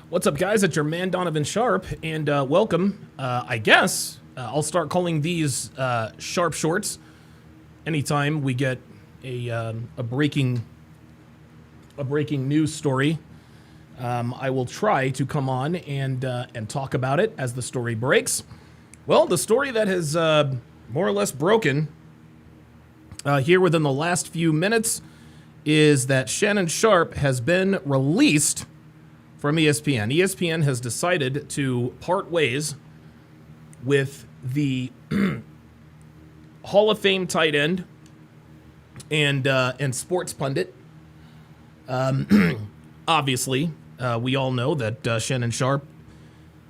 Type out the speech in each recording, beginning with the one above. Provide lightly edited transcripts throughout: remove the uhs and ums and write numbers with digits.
What's up, guys? It's your man, Donovan Sharpe, and welcome. I guess I'll start calling these Sharpe Shorts anytime we get a breaking news story. I will try to come on and talk about it as the story breaks. Well, the story that has more or less broken here within the last few minutes is that Shannon Sharpe has been released from ESPN. ESPN has decided to part ways with the Hall of Fame tight end and sports pundit. Obviously, we all know that Shannon Sharpe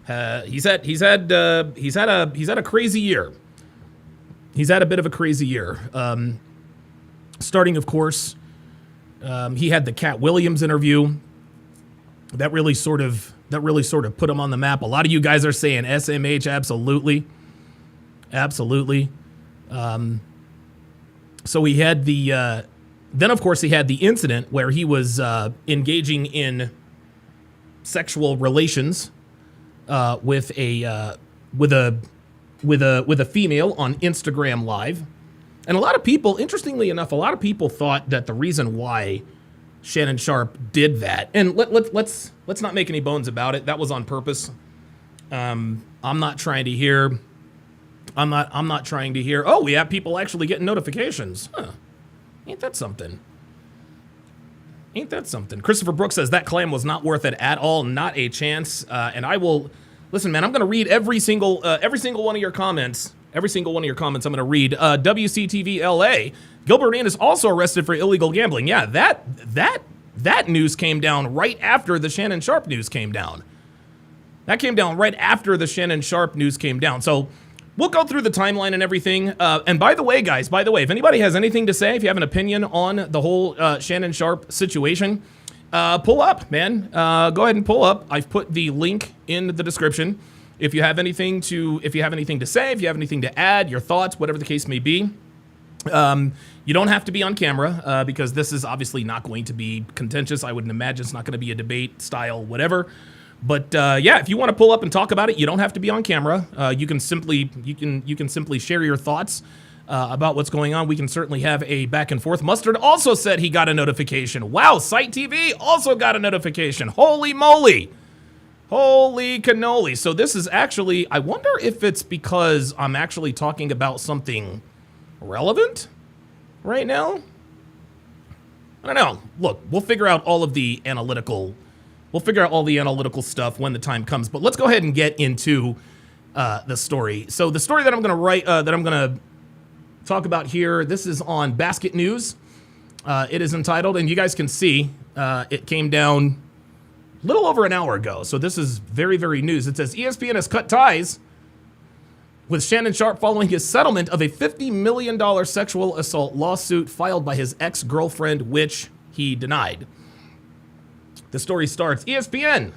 he's had a crazy year. He's had a bit of a crazy year. Starting, of course, he had the Cat Williams interview. That really sort of put him on the map. A lot of you guys are saying SMH, absolutely. So he had then of course he had the incident where he was engaging in sexual relations with a female on Instagram Live. And a lot of people, interestingly enough, thought that the reason why Shannon Sharpe did that, and let's not make any bones about it, that was on purpose. I'm not trying to hear. Oh, we have people actually getting notifications. Huh? Ain't that something? Christopher Brooks says that claim was not worth it at all, not a chance. And I will listen, man. I'm going to read every single one of your comments. Every single one of your comments I'm going to read. WCTV LA. Gilbert Arenas also arrested for illegal gambling. Yeah, that news came down right after the Shannon Sharpe news came down. That came down right after the Shannon Sharpe news came down. So we'll go through the timeline and everything. And by the way, guys, if anybody has anything to say, if you have an opinion on the whole Shannon Sharpe situation, pull up, man. Go ahead and pull up. I've put the link in the description. If you have anything to say, if you have anything to add, your thoughts, whatever the case may be. You don't have to be on camera because this is obviously not going to be contentious. I wouldn't imagine it's not going to be a debate style, whatever. But yeah, if you want to pull up and talk about it, you don't have to be on camera. You can simply share your thoughts about what's going on. We can certainly have a back and forth. Mustard also said he got a notification. Wow, Site TV also got a notification. Holy moly. Holy cannoli. So this is actually, I wonder if it's because I'm actually talking about something relevant right now. I don't know. Look, we'll figure out all the analytical stuff when the time comes. But let's go ahead and get into the story. So the story that I'm going to talk about here, this is on Basket News. It is entitled, and you guys can see it came down a little over an hour ago. So this is very, very news. It says ESPN has cut ties with Shannon Sharpe following his settlement of a $50 million sexual assault lawsuit filed by his ex-girlfriend, which he denied. The story starts, ESPN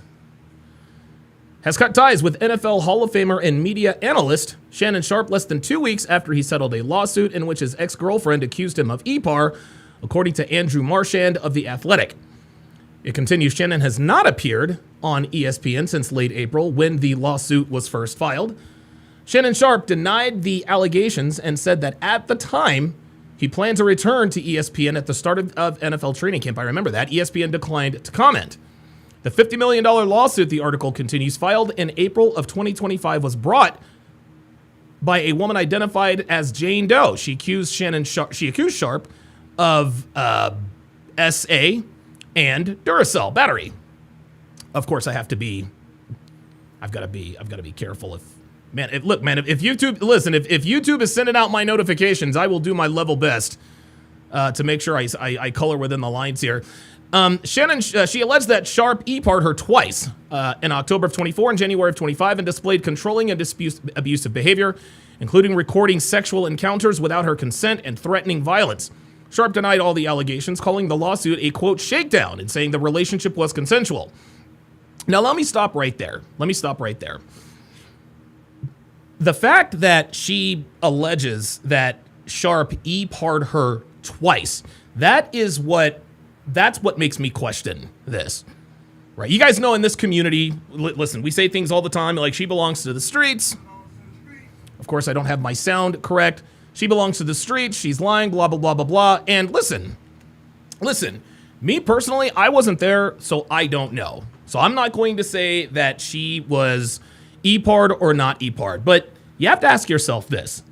has cut ties with NFL Hall of Famer and media analyst Shannon Sharpe less than 2 weeks after he settled a lawsuit in which his ex-girlfriend accused him of EPAR, according to Andrew Marchand of The Athletic. It continues, Shannon has not appeared on ESPN since late April when the lawsuit was first filed. Shannon Sharpe denied the allegations and said that at the time, he planned to return to ESPN at the start of NFL training camp. I remember that. ESPN declined to comment. The $50 million lawsuit, the article continues, filed in April of 2025 was brought by a woman identified as Jane Doe. She accused Sharpe of SA and Duracell battery. Of course, I've got to be careful. If YouTube is sending out my notifications, I will do my level best to make sure I color within the lines here. Shannon, she alleged that Sharpe EPAR'd her twice in October of 24 and January of 25 and displayed controlling and abusive behavior, including recording sexual encounters without her consent and threatening violence. Sharpe denied all the allegations, calling the lawsuit a, quote, shakedown and saying the relationship was consensual. Now, let me stop right there. The fact that she alleges that Sharpe EPAR'd her twice, that's what makes me question this. Right. You guys know in this community, listen, we say things all the time like she belongs to the streets. Of course, I don't have my sound correct. She belongs to the streets. She's lying, blah, blah, blah, blah, blah. And listen, me personally, I wasn't there, so I don't know. So I'm not going to say that she was E-Pard or not E-Pard. But you have to ask yourself this.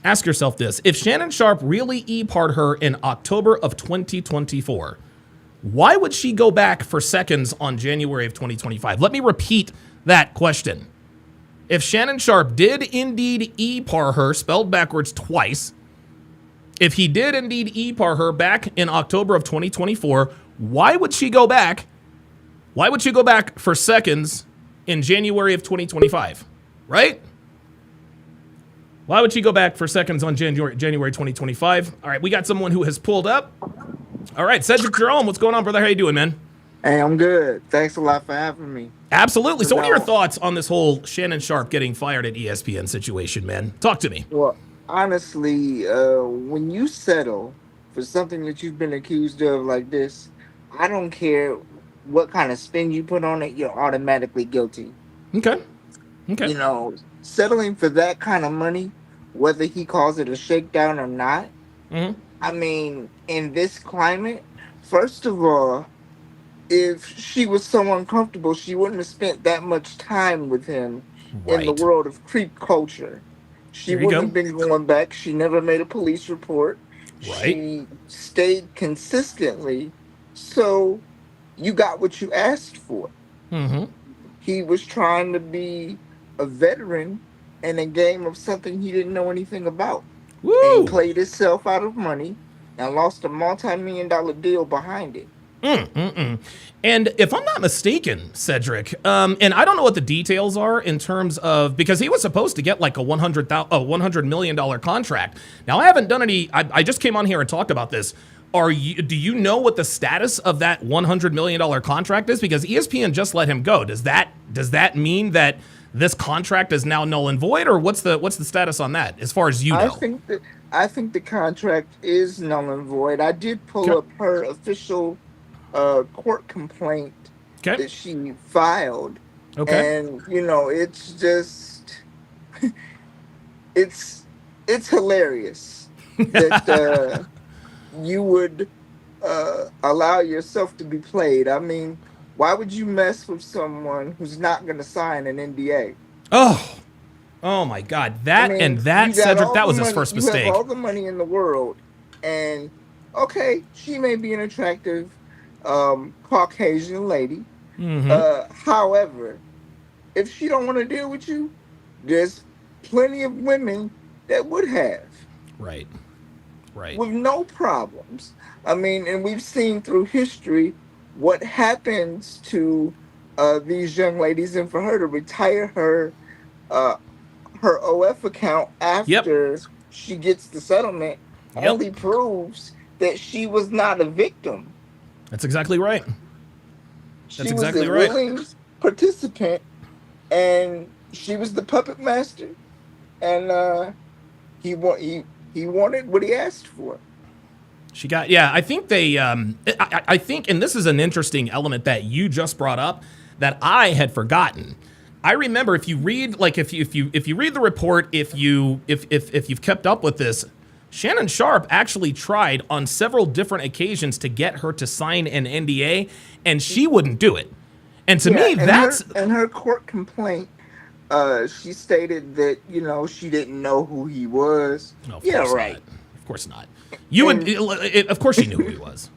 If Shannon Sharpe really E-Pard her in October of 2024, why would she go back for seconds on January of 2025? Let me repeat that question. If Shannon Sharpe did indeed E-Par her, spelled backwards twice, if he did indeed E-Par her back in October of 2024, why would she go back? Why would she go back for seconds in January of 2025? Right? Why would she go back for seconds on January 2025? All right, we got someone who has pulled up. All right, Cedric Jerome, what's going on, brother? How you doing, man? Hey, I'm good. Thanks a lot for having me. Absolutely. So what are your thoughts on this whole Shannon Sharpe getting fired at ESPN situation, man? Talk to me. Well, honestly, when you settle for something that you've been accused of like this, I don't care what kind of spin you put on it, you're automatically guilty. Okay. Settling for that kind of money, whether he calls it a shakedown or not, Mm-hmm. I mean, in this climate, first of all, if she was so uncomfortable, she wouldn't have spent that much time with him in the Right. world of creep culture. She There you wouldn't go. have been going back. She never made a police report. Right. She stayed consistently. So you got what you asked for. Mm-hmm. He was trying to be a veteran in a game of something he didn't know anything about. And he Woo! played himself out of money and lost a multi-million-dollar deal behind it. And if I'm not mistaken, Cedric, and I don't know what the details are in terms of, because he was supposed to get like a $100 million contract. Now, I haven't done any, I just came on here and talked about this. Do you know what the status of that $100 million contract is? Because ESPN just let him go. Does that mean that this contract is now null and void, or what's the status on that as far as you know? I think the contract is null and void. I did pull Okay. up her official court complaint Okay. that she filed, Okay. and it's just it's hilarious that you would allow yourself to be played. I mean, why would you mess with someone who's not going to sign an NDA? Oh, oh my God. I That, mean, you got Cedric, all that the was his money. first You have mistake. all the money in the world, and okay, she may be an attractive Caucasian lady. However, if she don't want to deal with you, there's plenty of women that would have Right. Right. with no problems. I mean, and we've seen through history what happens to these young ladies, and for her to retire uh, her OF account Yep. after she gets the settlement Yep. only proves that she was not a victim. That's exactly right. That's She was exactly a right. willing participant, and she was the puppet master, and he wanted what he asked for. She got, yeah, I think I think, and this is an interesting element that you just brought up that I had forgotten. I remember if you read, like, if you read the report, if you've kept up with this, Shannon Sharpe actually tried on several different occasions to get her to sign an NDA, and she wouldn't do it. And to me, that's in her court complaint. She stated that she didn't know who he was. no, of Yeah, course right. not. Of course not. You would, And of course, she knew who he was.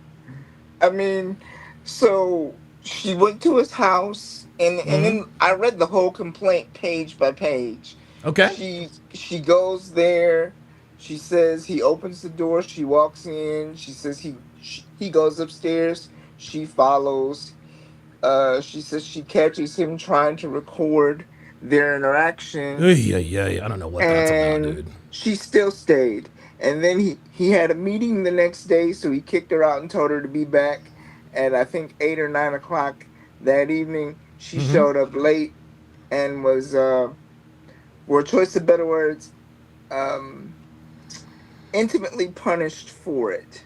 I mean, so she went to his house, and then I read the whole complaint page by page. Okay. She goes there. She says he opens the door. She walks in. She says he goes upstairs. She follows. She says she catches him trying to record their interaction, Yeah. I don't know what that's about, and dude. she still stayed. And then he had a meeting the next day, so he kicked her out and told her to be back at I think 8 or 9 o'clock that evening. She showed up late and was, for a choice of better words, um, intimately punished for it.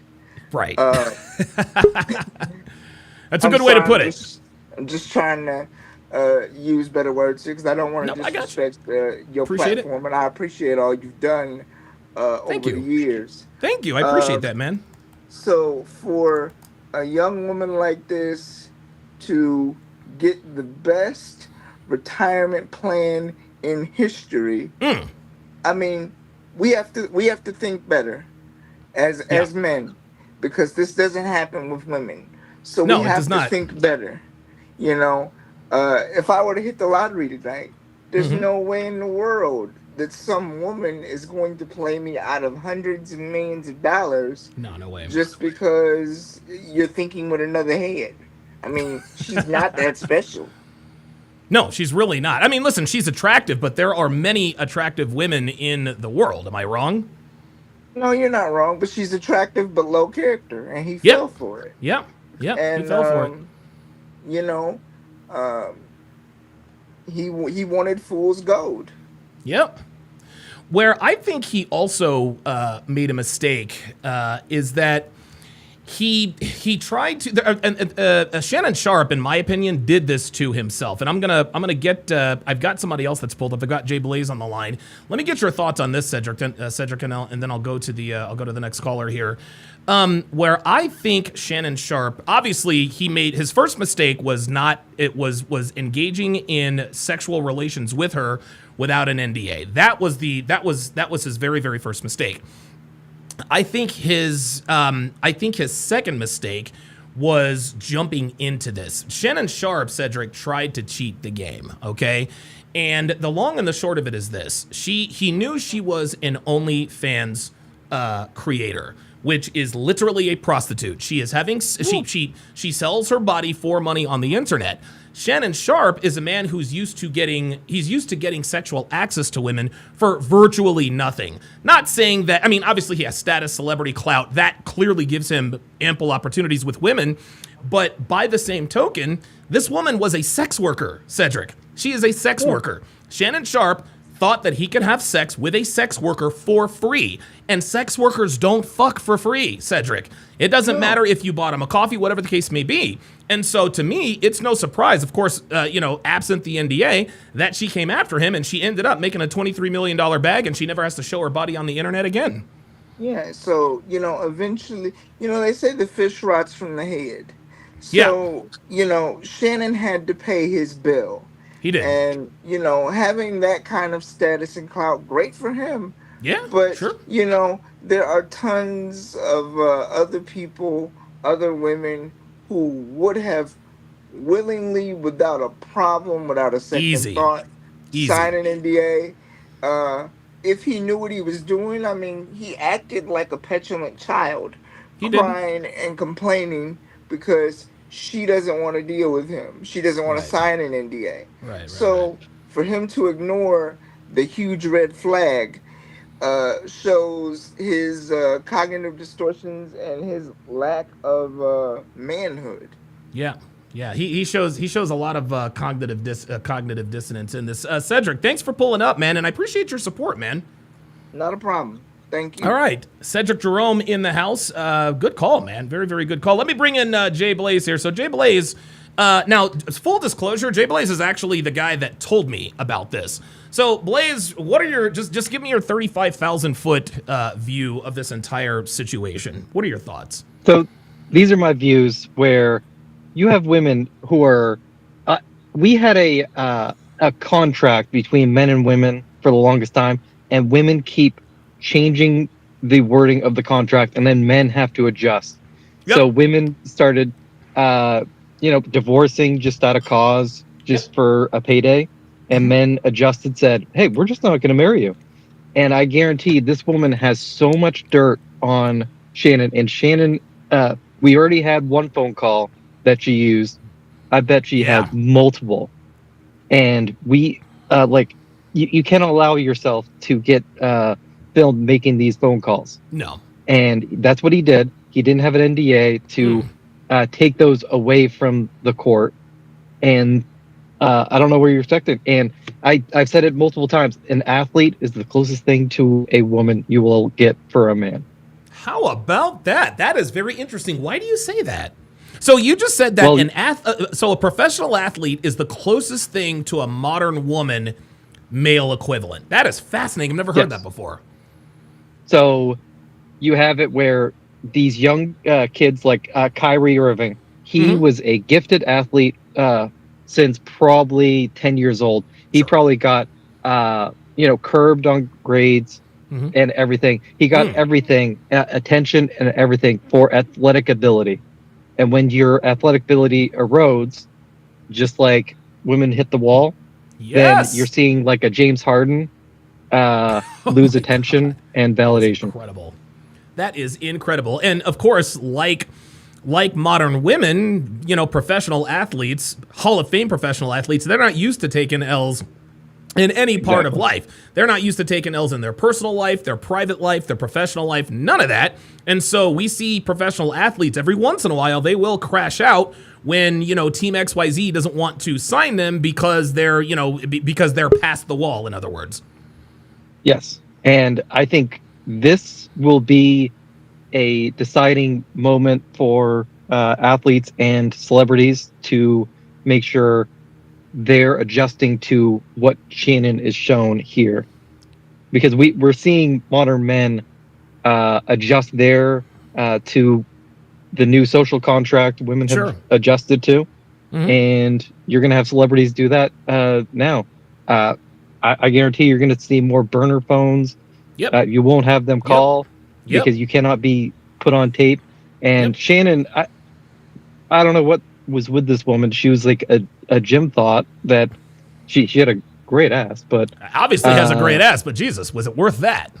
Right. Uh, That's a I'm good way to sorry, put it. I'm just trying to use better words because I don't want No, to I got you. disrespect your Appreciate it. platform, and I appreciate all you've done Thank over the you. years. Thank you. I appreciate Um, that, man. so for a young woman like this to get the best retirement plan in history, Mm. I mean, we have to think better Yeah. as men, because this doesn't happen with women. So we No, it does have to not. think better. You know, if I were to hit the lottery tonight, there's Hmm. no way in the world that some woman is going to play me out of hundreds of millions of dollars No, no way. just because you're thinking with another head. I mean, she's not that special. No, she's really not. I mean, listen, she's attractive, but there are many attractive women in the world. Am I wrong? No, you're not wrong, but she's attractive but low character, and he Yep. fell for it. Yep. Yep. He And fell for it. you know, um, he wanted fool's gold. Yep. Where I think he also made a mistake is that he tried to Shannon Sharpe, in my opinion, did this to himself. And I'm gonna get I've got somebody else that's pulled up. I've got Jay Blaze on the line. Let me get your thoughts on this, Cedric. And then I'll go to the next caller here. Where I think Shannon Sharpe, obviously, he made his first mistake was not it was engaging in sexual relations with her without an NDA. That was his very first mistake. I think his second mistake was jumping into this. Shannon Sharpe, Cedric, tried to cheat the game, okay? And the long and the short of it is this. He knew she was an OnlyFans creator, which is literally a prostitute. She is having she sells her body for money on the internet. Shannon Sharpe is a man who's used to getting sexual access to women for virtually nothing. Not saying that, I mean, obviously he has status, celebrity clout. That clearly gives him ample opportunities with women. But by the same token, this woman was a sex worker, Cedric. She is a sex worker. Shannon Sharpe thought that he could have sex with a sex worker for free. And sex workers don't fuck for free, Cedric. It doesn't matter if you bought him a coffee, whatever the case may be. And so to me, it's no surprise, of course, absent the NDA, that she came after him and she ended up making a $23 million bag and she never has to show her body on the internet again. Yeah, so eventually, they say the fish rots from the head. Yeah, So, Shannon had to pay his bill. he did. And, having that kind of status and clout, great for him. Yeah, But, sure. there are tons of other people, other women who would have willingly, without a problem, without a second Easy. thought, Easy. sign an NDA. Uh, if he knew what he was doing, I mean, he acted like a petulant child, He did. crying and complaining because she doesn't want to deal with him. She doesn't want to Right. sign an NDA. Right. So for him to ignore the huge red flag shows his cognitive distortions and his lack of manhood. Yeah. Yeah, he shows a lot of cognitive dissonance in this. Cedric, thanks for pulling up, man, and I appreciate your support, man. Not a problem. Thank All you. right, Cedric Jerome in the house. Good call, man. Very good call. Let me bring in Jay Blaze here. So Jay Blaze, now full disclosure, Jay Blaze is actually the guy that told me about this. So Blaze, what are your just give me your 35,000 foot view of this entire situation? What are your thoughts? So these are my views where you have women who are. We had a contract between men and women for the longest time, and women keep changing the wording of the contract, and then men have to adjust. So Yep. women started, divorcing just out of cause, just for a payday, and men adjusted, said, "Hey, we're just not going to marry you." And I guarantee this woman has so much dirt on Shannon. And Shannon, we already had one phone call that she used. I bet she Yeah. had multiple. And you can't allow yourself to get filmed making these phone calls. No. And that's what he did. He didn't have an NDA to take those away from the court. And I don't know where you're expecting. And I've said it multiple times. An athlete is the closest thing to a woman you will get for a man. How about that? That is very interesting. Why do you say that? So you just said that Well, so a professional athlete is the closest thing to a modern woman male equivalent. That is fascinating. I've never heard that before. So you have it where these young kids like Kyrie Irving, he was a gifted athlete since probably 10 years old. He probably got, curbed on grades and everything. He got everything, attention and everything for athletic ability. And when your athletic ability erodes, just like women hit the wall, then you're seeing like a James Harden lose attention and validation. Incredible. That is incredible. And of course, like modern women, professional athletes, Hall of Fame professional athletes, they're not used to taking L's in any part of life. They're not used to taking L's in their personal life, their private life, their professional life, none of that. And so we see professional athletes every once in a while, they will crash out when, Team XYZ doesn't want to sign them because they're past the wall, in other words. Yes. And I think this will be a deciding moment for athletes and celebrities to make sure they're adjusting to what Shannon is shown here. Because we're seeing modern men adjust there to the new social contract women have adjusted to. And you're going to have celebrities do that now. I guarantee you're going to see more burner phones. You won't have them call because you cannot be put on tape. And Shannon, I don't know what was with this woman. She was like a gym thought that she had a great ass, but obviously has a great ass. But Jesus, was it worth that?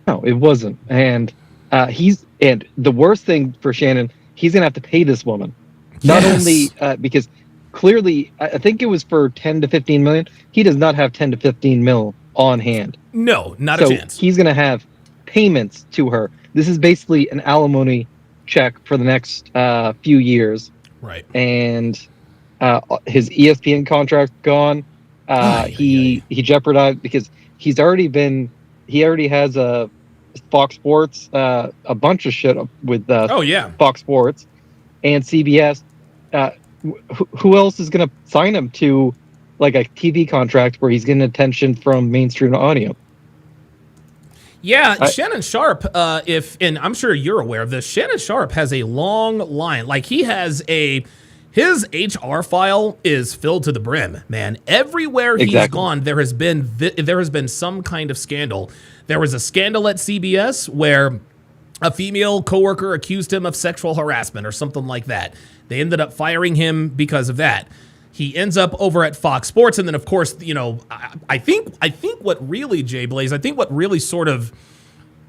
No, it wasn't. And the worst thing for Shannon, he's gonna have to pay this woman. Not only because clearly, I think it was for 10 to 15 million. He does not have 10 to 15 mil on hand. No, not a chance. He's going to have payments to her. This is basically an alimony check for the next few years. Right. And his ESPN contract gone. He jeopardized because he already has a Fox Sports, a bunch of shit with Fox Sports and CBS. Who else is going to sign him to like a TV contract where he's getting attention from mainstream audio? Yeah, Shannon Sharpe, and I'm sure you're aware of this, Shannon Sharpe has a long line. Like his HR file is filled to the brim, man. Everywhere he's gone, there has been some kind of scandal. There was a scandal at CBS where a female coworker accused him of sexual harassment or something like that. They ended up firing him because of that. He ends up over at Fox Sports, and then of course, I think what really, Jay Blaze, I think what really sort of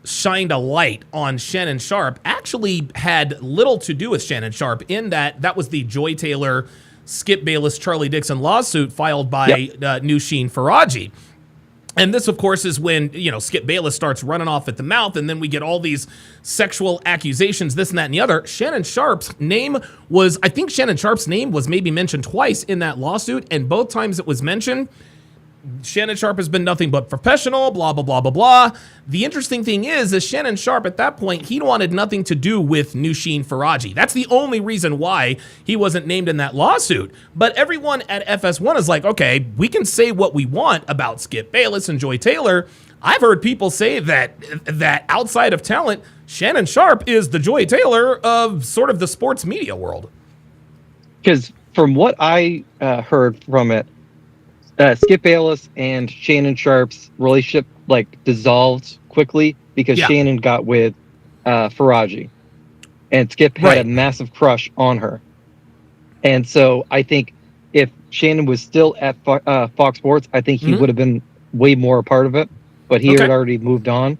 shined a light on Shannon Sharpe actually had little to do with Shannon Sharpe in that was the Joy Taylor, Skip Bayless, Charlie Dixon lawsuit filed by Nushin Faraji. And this, of course, is when, Skip Bayless starts running off at the mouth, and then we get all these sexual accusations, this and that and the other. Shannon Sharpe's name was maybe mentioned twice in that lawsuit, and both times it was mentioned, Shannon Sharpe has been nothing but professional, blah, blah, blah, blah, blah. The interesting thing is Shannon Sharpe at that point, he wanted nothing to do with Nushin Faraji. That's the only reason why he wasn't named in that lawsuit. But everyone at FS1 is like, okay, we can say what we want about Skip Bayless and Joy Taylor. I've heard people say that outside of talent, Shannon Sharpe is the Joy Taylor of sort of the sports media world. Because from what I heard from it, Skip Bayless and Shannon Sharpe's relationship dissolved quickly because Shannon got with Faraji, and Skip had a massive crush on her. And so I think if Shannon was still at Fox Sports, I think he would have been way more a part of it. But he had already moved on,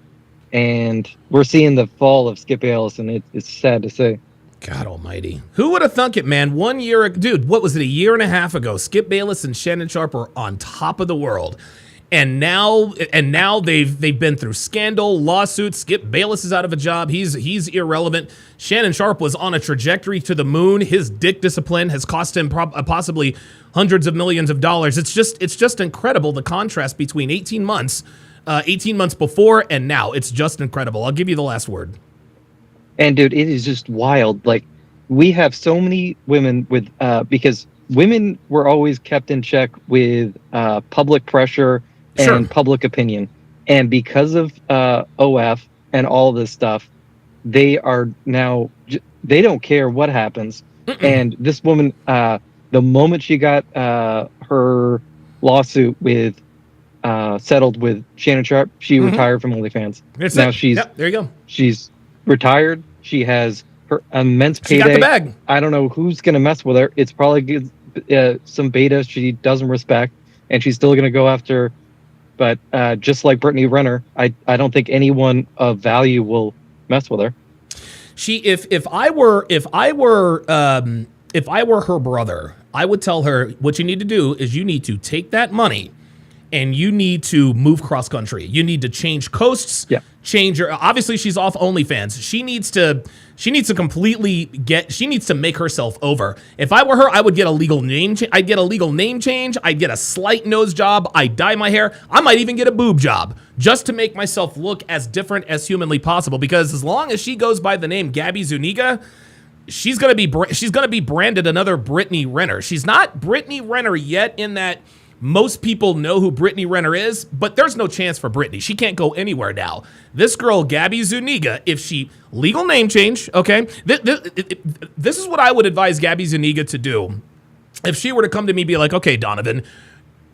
and we're seeing the fall of Skip Bayless, and it's sad to say. God almighty. Who would have thunk it, man? 1 year, dude, what was it, a year and a half ago? Skip Bayless and Shannon Sharpe were on top of the world. And now they've been through scandal, lawsuits. Skip Bayless is out of a job. He's irrelevant. Shannon Sharpe was on a trajectory to the moon. His dick discipline has cost him possibly hundreds of millions of dollars. It's just incredible, the contrast between 18 months before and now. It's just incredible. I'll give you the last word. And dude, it is just wild. we have so many women with because women were always kept in check with public pressure and Sure. public opinion, and because of OF and all this stuff, they are now they don't care what happens. And this woman, the moment she got her lawsuit with settled with Shannon Sharpe, she retired from OnlyFans. There you go. She's retired. She has her immense payday. She got the bag. I don't know who's gonna mess with her. It's probably some beta she doesn't respect, and she's still gonna go after. But just like Brittany Renner, I don't think anyone of value will mess with her. If I were her brother, I would tell her what you need to do is you need to take that money and you need to move cross country. You need to change coasts. Yeah. Change her. Obviously, she's off OnlyFans. She needs to make herself over. If I were her, I would get a legal name. I'd get a legal name change. I'd get a slight nose job. I'd dye my hair. I might even get a boob job just to make myself look as different as humanly possible. Because as long as she goes by the name Gabby Zuniga, she's gonna be branded another Brittany Renner. She's not Brittany Renner yet in that. Most people know who Brittany Renner is, but there's no chance for Brittany. She can't go anywhere now. This girl, Gabby Zuniga, if she legal name change, okay, this is what I would advise Gabby Zuniga to do. If she were to come to me and be like, okay, Donovan,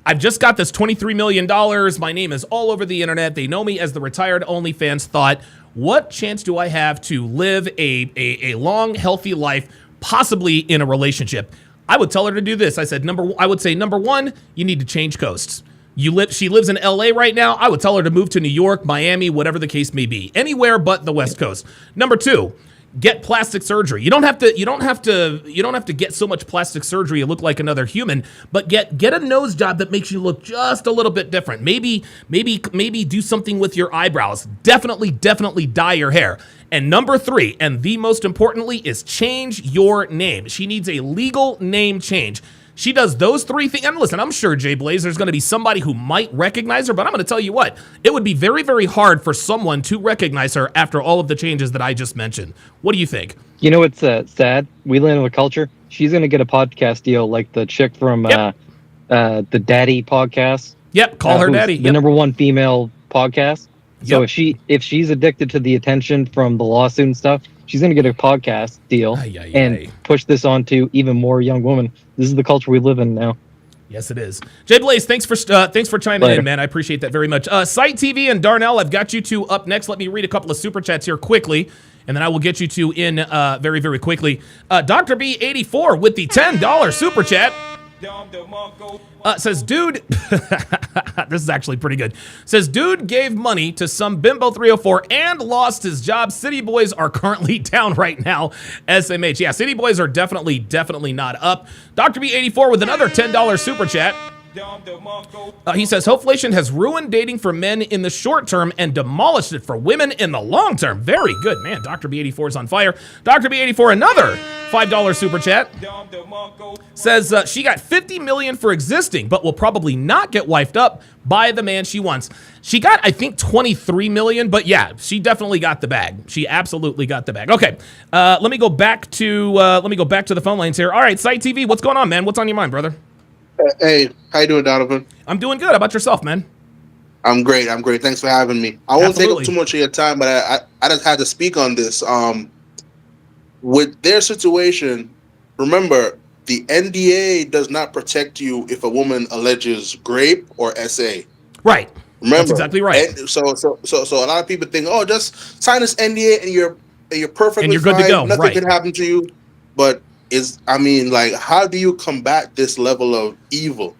I've just got this $23 million. My name is all over the internet. They know me as the retired OnlyFans thought. What chance do I have to live a long, healthy life, possibly in a relationship? I would tell her to do this. I would say number one, you need to change coasts. She lives in LA right now. I would tell her to move to New York, Miami, whatever the case may be, anywhere but the West Coast. Number two, get plastic surgery. You don't have to get so much plastic surgery you look like another human, but get a nose job that makes you look just a little bit different. Maybe do something with your eyebrows. Definitely dye your hair. And number three, and the most importantly, is change your name. She needs a legal name change. She does those three things. And listen, I'm sure, Jay Blaze, there's going to be somebody who might recognize her, but I'm going to tell you what, it would be very, very hard for someone to recognize her after all of the changes that I just mentioned. What do you think? You know what's sad? We live in a culture. She's going to get a podcast deal like the chick from the Daddy podcast. Yep, call her Daddy. The number one female podcast. So Yep. if she's addicted to the attention from the lawsuit and stuff, she's going to get a podcast deal and push this on to even more young women. This is the culture we live in now. Yes, it is. Jay Blaze, thanks for chiming in, man. I appreciate that very much. Site TV and Darnell, I've got you two up next. Let me read a couple of super chats here quickly, and then I will get you two in very, very quickly. Dr. B84 with the $10 super chat. Says, dude, this is actually pretty good. Says, dude gave money to some bimbo 304 and lost his job. City Boys are currently down right now. SMH. Yeah, City Boys are definitely not up. Dr. B84 with another $10 super chat. He says, Hoflation has ruined dating for men in the short term and demolished it for women in the long term. Very good, man. Dr. B84 is on fire. Dr. B84, another $5 super chat. Says she got $50 million for existing, but will probably not get wifed up by the man she wants. She got, I think, $23 million, but yeah, she definitely got the bag. She absolutely got the bag. Okay, let me go back to the phone lines here. All right, Site TV, what's going on, man? What's on your mind, brother? Hey, how you doing, Donovan? I'm doing good. How about yourself, man? I'm great. Thanks for having me. I won't take up too much of your time, but I just had to speak on this. With their situation, remember, the NDA does not protect you if a woman alleges rape or SA. Right. Remember, that's exactly right. And so a lot of people think, oh, just sign this NDA and you're perfectly and you're good fine. to go. Nothing Right. can happen to you. But how do you combat this level of evil?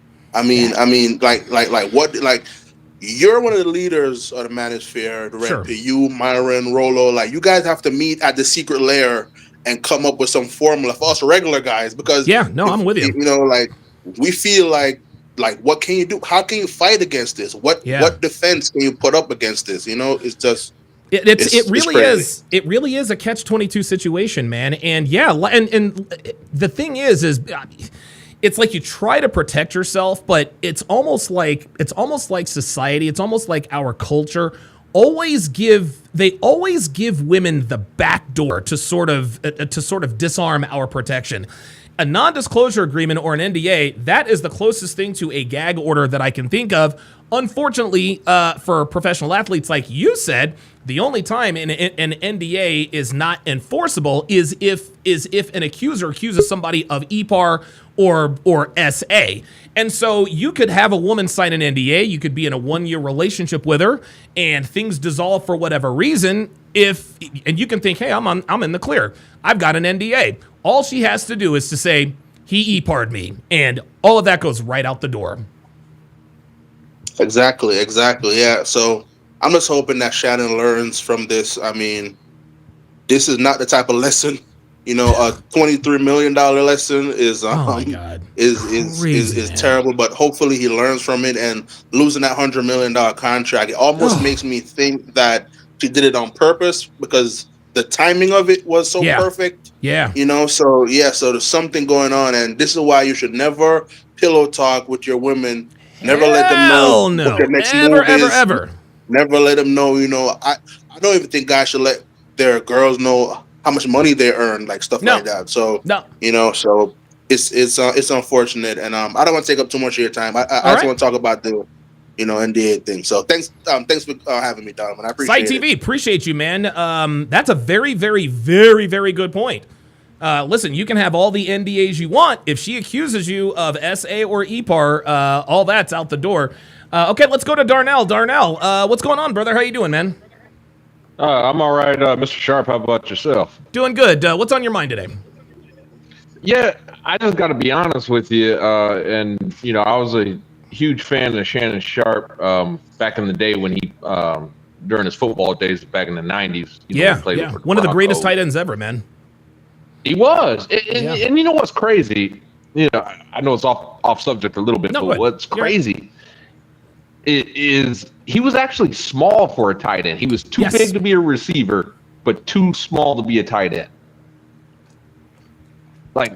You're one of the leaders of the Manosphere, the Sure. Red Pit, you, Myron, Rolo. Like, you guys have to meet at the secret lair and come up with some formula for us regular guys, because I'm with you. We feel like what can you do? How can you fight against this? What defense can you put up against this? It's just it really is a catch-22 situation, man. And and the thing is it's like you try to protect yourself, but it's almost like society, it's almost like our culture always give they always give women the back door to sort of disarm our protection. A non-disclosure agreement or an NDA, that is the closest thing to a gag order that I can think of. Unfortunately, for professional athletes, like you said, the only time an NDA is not enforceable is if an accuser accuses somebody of EPAR or SA. And so you could have a woman sign an NDA, you could be in a 1-year relationship with her, and things dissolve for whatever reason. And you can think, hey, I'm in the clear. I've got an NDA. All she has to do is to say, he EPAR'd me, and all of that goes right out the door. Exactly. Yeah. So I'm just hoping that Shannon learns from this. I mean, this is not the type of lesson, a $23 million lesson is oh my God. is terrible. But hopefully he learns from it, and losing that $100 million contract, it almost makes me think that she did it on purpose because the timing of it was so perfect. Yeah. So there's something going on, and this is why you should never pillow talk with your women. Never let them know what your next move is. Ever. Never let them know. I don't even think guys should let their girls know how much money they earn, like stuff like that. So so it's unfortunate, and I don't want to take up too much of your time. I just want to talk about the NDA thing. So thanks for having me, Donovan. I appreciate it. Site TV, appreciate you, man. That's a very, very, very, very good point. Listen, you can have all the NDAs you want. If she accuses you of SA or EPAR, all that's out the door. Okay, let's go to Darnell. Darnell, what's going on, brother? How you doing, man? I'm all right, Mr. Sharpe. How about yourself? Doing good. What's on your mind today? Yeah, I just got to be honest with you. And I was a huge fan of Shannon Sharpe back in the day when he, during his football days back in the 90s. Yeah. One of the greatest tight ends ever, man. He was. And you know what's crazy? I know it's off subject a little bit, but what's crazy is he was actually small for a tight end. He was too big to be a receiver, but too small to be a tight end.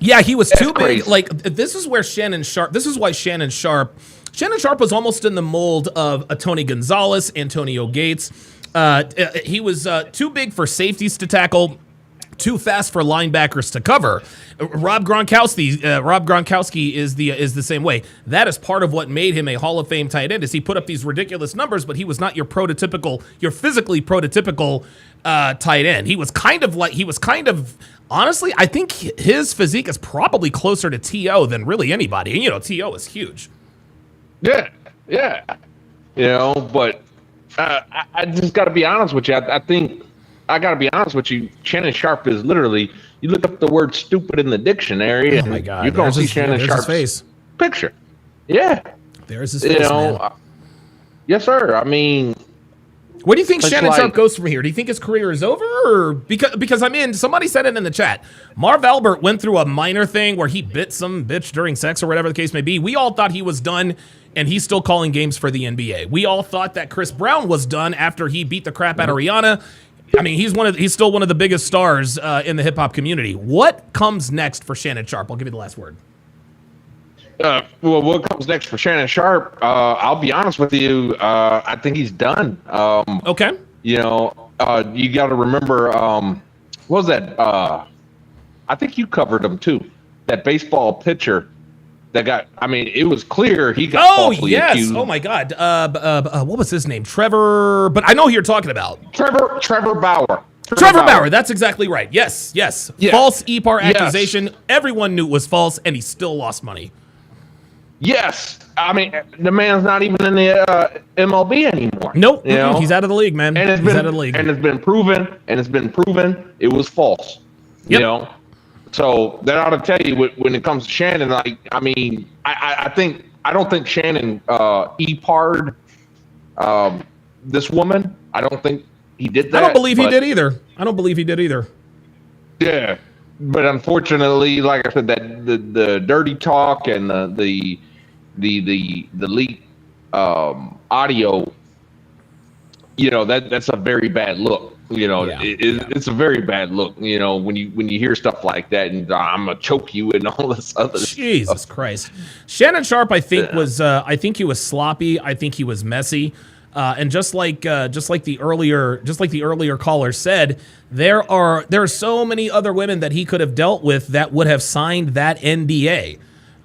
He was too big. Crazy. This is why Shannon Sharpe was almost in the mold of a Tony Gonzalez, Antonio Gates. He was too big for safeties to tackle, too fast for linebackers to cover. Rob Gronkowski is the same way. That is part of what made him a Hall of Fame tight end. Is he put up these ridiculous numbers, but he was not your physically prototypical tight end. He was kind of honestly, I think his physique is probably closer to T.O. than really anybody. And T.O. is huge. Yeah. But I just got to be honest with you. I got to be honest with you. Shannon Sharpe is literally, you look up the word stupid in the dictionary and you're going to see Shannon Sharpe's face picture. Yeah. There's his face, man. Yes, sir. I mean, where do you think Shannon Sharpe goes from here? Do you think his career is over? Or because somebody said it in the chat. Marv Albert went through a minor thing where he bit some bitch during sex or whatever the case may be. We all thought he was done, and he's still calling games for the NBA. We all thought that Chris Brown was done after he beat the crap out of Rihanna. I mean, he's still one of the biggest stars in the hip hop community. What comes next for Shannon Sharpe? I'll give you the last word. Well, what comes next for Shannon Sharpe? I'll be honest with you. I think he's done. Okay. You got to remember. What was that? I think you covered him too. That baseball pitcher that got. I mean, it was clear he got falsely accused. Oh my God. What was his name? Trevor. But I know who you're talking about. Trevor Bauer. Trevor Bauer. That's exactly right. Yes. False EPAR accusation. Yes. Everyone knew it was false, and he still lost money. Yes, I mean the man's not even in the MLB anymore. Nope, he's out of the league, man. And he's out of the league. And it's been proven. It was false. Yep. So that ought to tell you when it comes to Shannon. I don't think Shannon EPAR'd this woman. I don't think he did that. I don't believe he did either. Yeah, but unfortunately, like I said, that the dirty talk and the leak audio, that's a very bad look. It's a very bad look. When you hear stuff like that, and I'm gonna choke you and all this other. Jesus Christ, Shannon Sharpe, I think he was sloppy. I think he was messy. And just like the earlier caller said, there are so many other women that he could have dealt with that would have signed that NDA.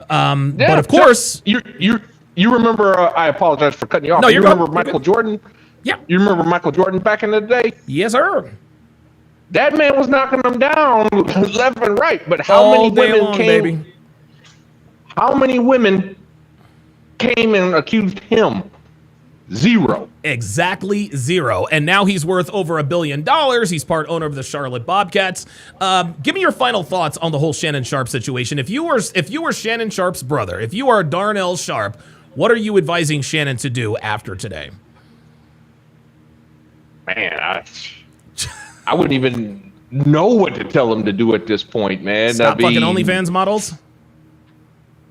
But of course, you remember. I apologize for cutting you off. No, you remember Michael Jordan? Yeah. You remember Michael Jordan back in the day? Yes, sir. That man was knocking them down left and right. But how many women came? Baby. How many women came and accused him? Zero. Exactly zero. And now he's worth over $1 billion. He's part owner of the Charlotte Bobcats. Give me your final thoughts on the whole Shannon Sharpe situation. If you were Shannon Sharpe's brother, if you are Darnell Sharpe, what are you advising Shannon to do after today? Man, I wouldn't even know what to tell him to do at this point, man. Stop fucking OnlyFans models?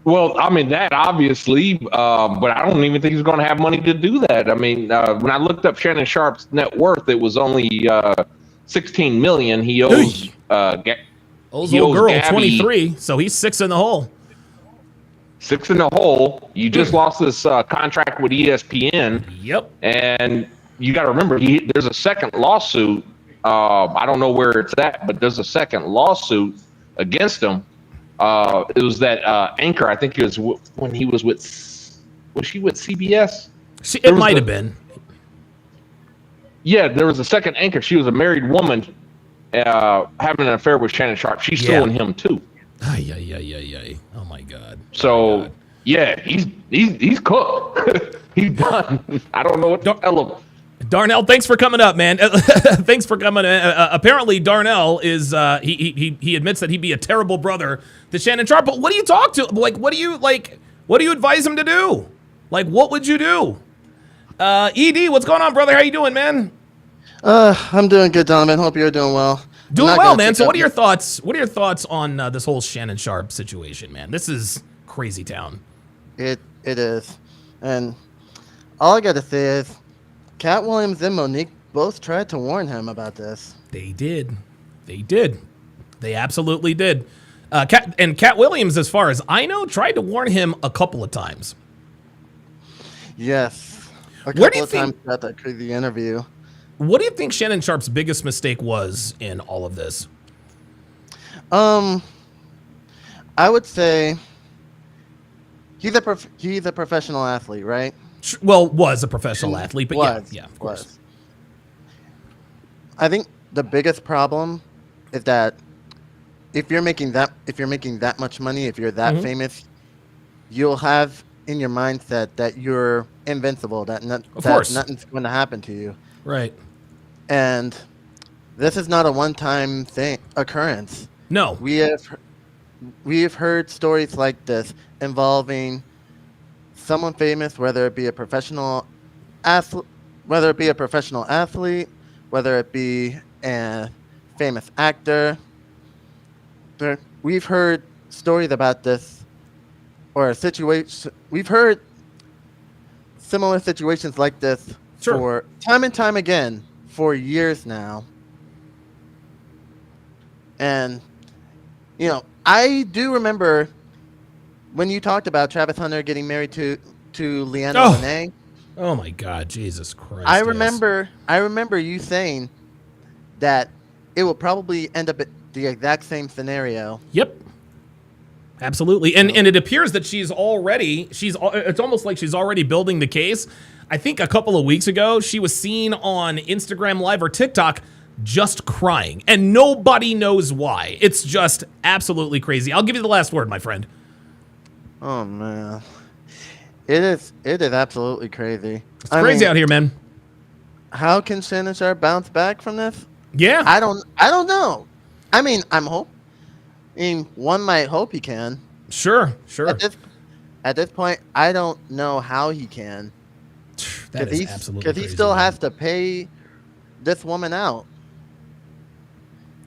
Well, I mean, that obviously, but I don't even think he's going to have money to do that. I mean, when I looked up Shannon Sharpe's net worth, it was only $16 million. He owes old girl, Gabby, 23, so he's 6 in the hole. 6 in the hole. You just lost this contract with ESPN. Yep. And you got to remember, there's a second lawsuit. I don't know where it's at, but there's a second lawsuit against him. It was that anchor. I think it was when he was with. Was she with CBS? It might have been. Yeah, there was a second anchor. She was a married woman having an affair with Shannon Sharpe. She's suing him too. Ay. Oh my God. So yeah, he's cooked. He's done. I don't know what to tell him. Darnell, thanks for coming up, man. Thanks for coming. Apparently, Darnell is he admits that he'd be a terrible brother to Shannon Sharpe. But what do you talk to? Like, what do you advise him to do? Like, what would you do? Ed, what's going on, brother? How you doing, man? I'm doing good, Donovan. Hope you're doing well. Doing well, man. So, what are your thoughts? What are your thoughts on this whole Shannon Sharpe situation, man? This is crazy town. It is, and all I gotta say is, Cat Williams and Monique both tried to warn him about this. They did. They absolutely did. Cat Williams, as far as I know, tried to warn him a couple of times. Yes. A couple of times at that crazy interview. What do you think Shannon Sharpe's biggest mistake was in all of this? I would say he's a professional athlete, right? Well, was a professional athlete, but yeah, of course. I think the biggest problem is that if you're making that much money, if you're that famous, you'll have in your mindset that you're invincible, that nothing's going to happen to you. Right. And this is not a one-time occurrence. No. We have heard stories like this involving someone famous, whether it be a professional athlete, whether it be a famous actor. We've heard stories about this, or a situation. We've heard similar situations like this for time and time again for years now. And I do remember when you talked about Travis Hunter getting married to Leanna Lene. Oh my God, Jesus Christ! I remember you saying that it will probably end up at the exact same scenario. Yep, absolutely. And it appears that it's almost like she's already building the case. I think a couple of weeks ago she was seen on Instagram Live or TikTok just crying, and nobody knows why. It's just absolutely crazy. I'll give you the last word, my friend. Oh man, it is absolutely crazy. It's crazy out here, man. How can Shannon Sharpe bounce back from this? Yeah, I don't know. I mean, one might hope he can. Sure. At this point, I don't know how he can. That is absolutely crazy. Because he still has to pay this woman out.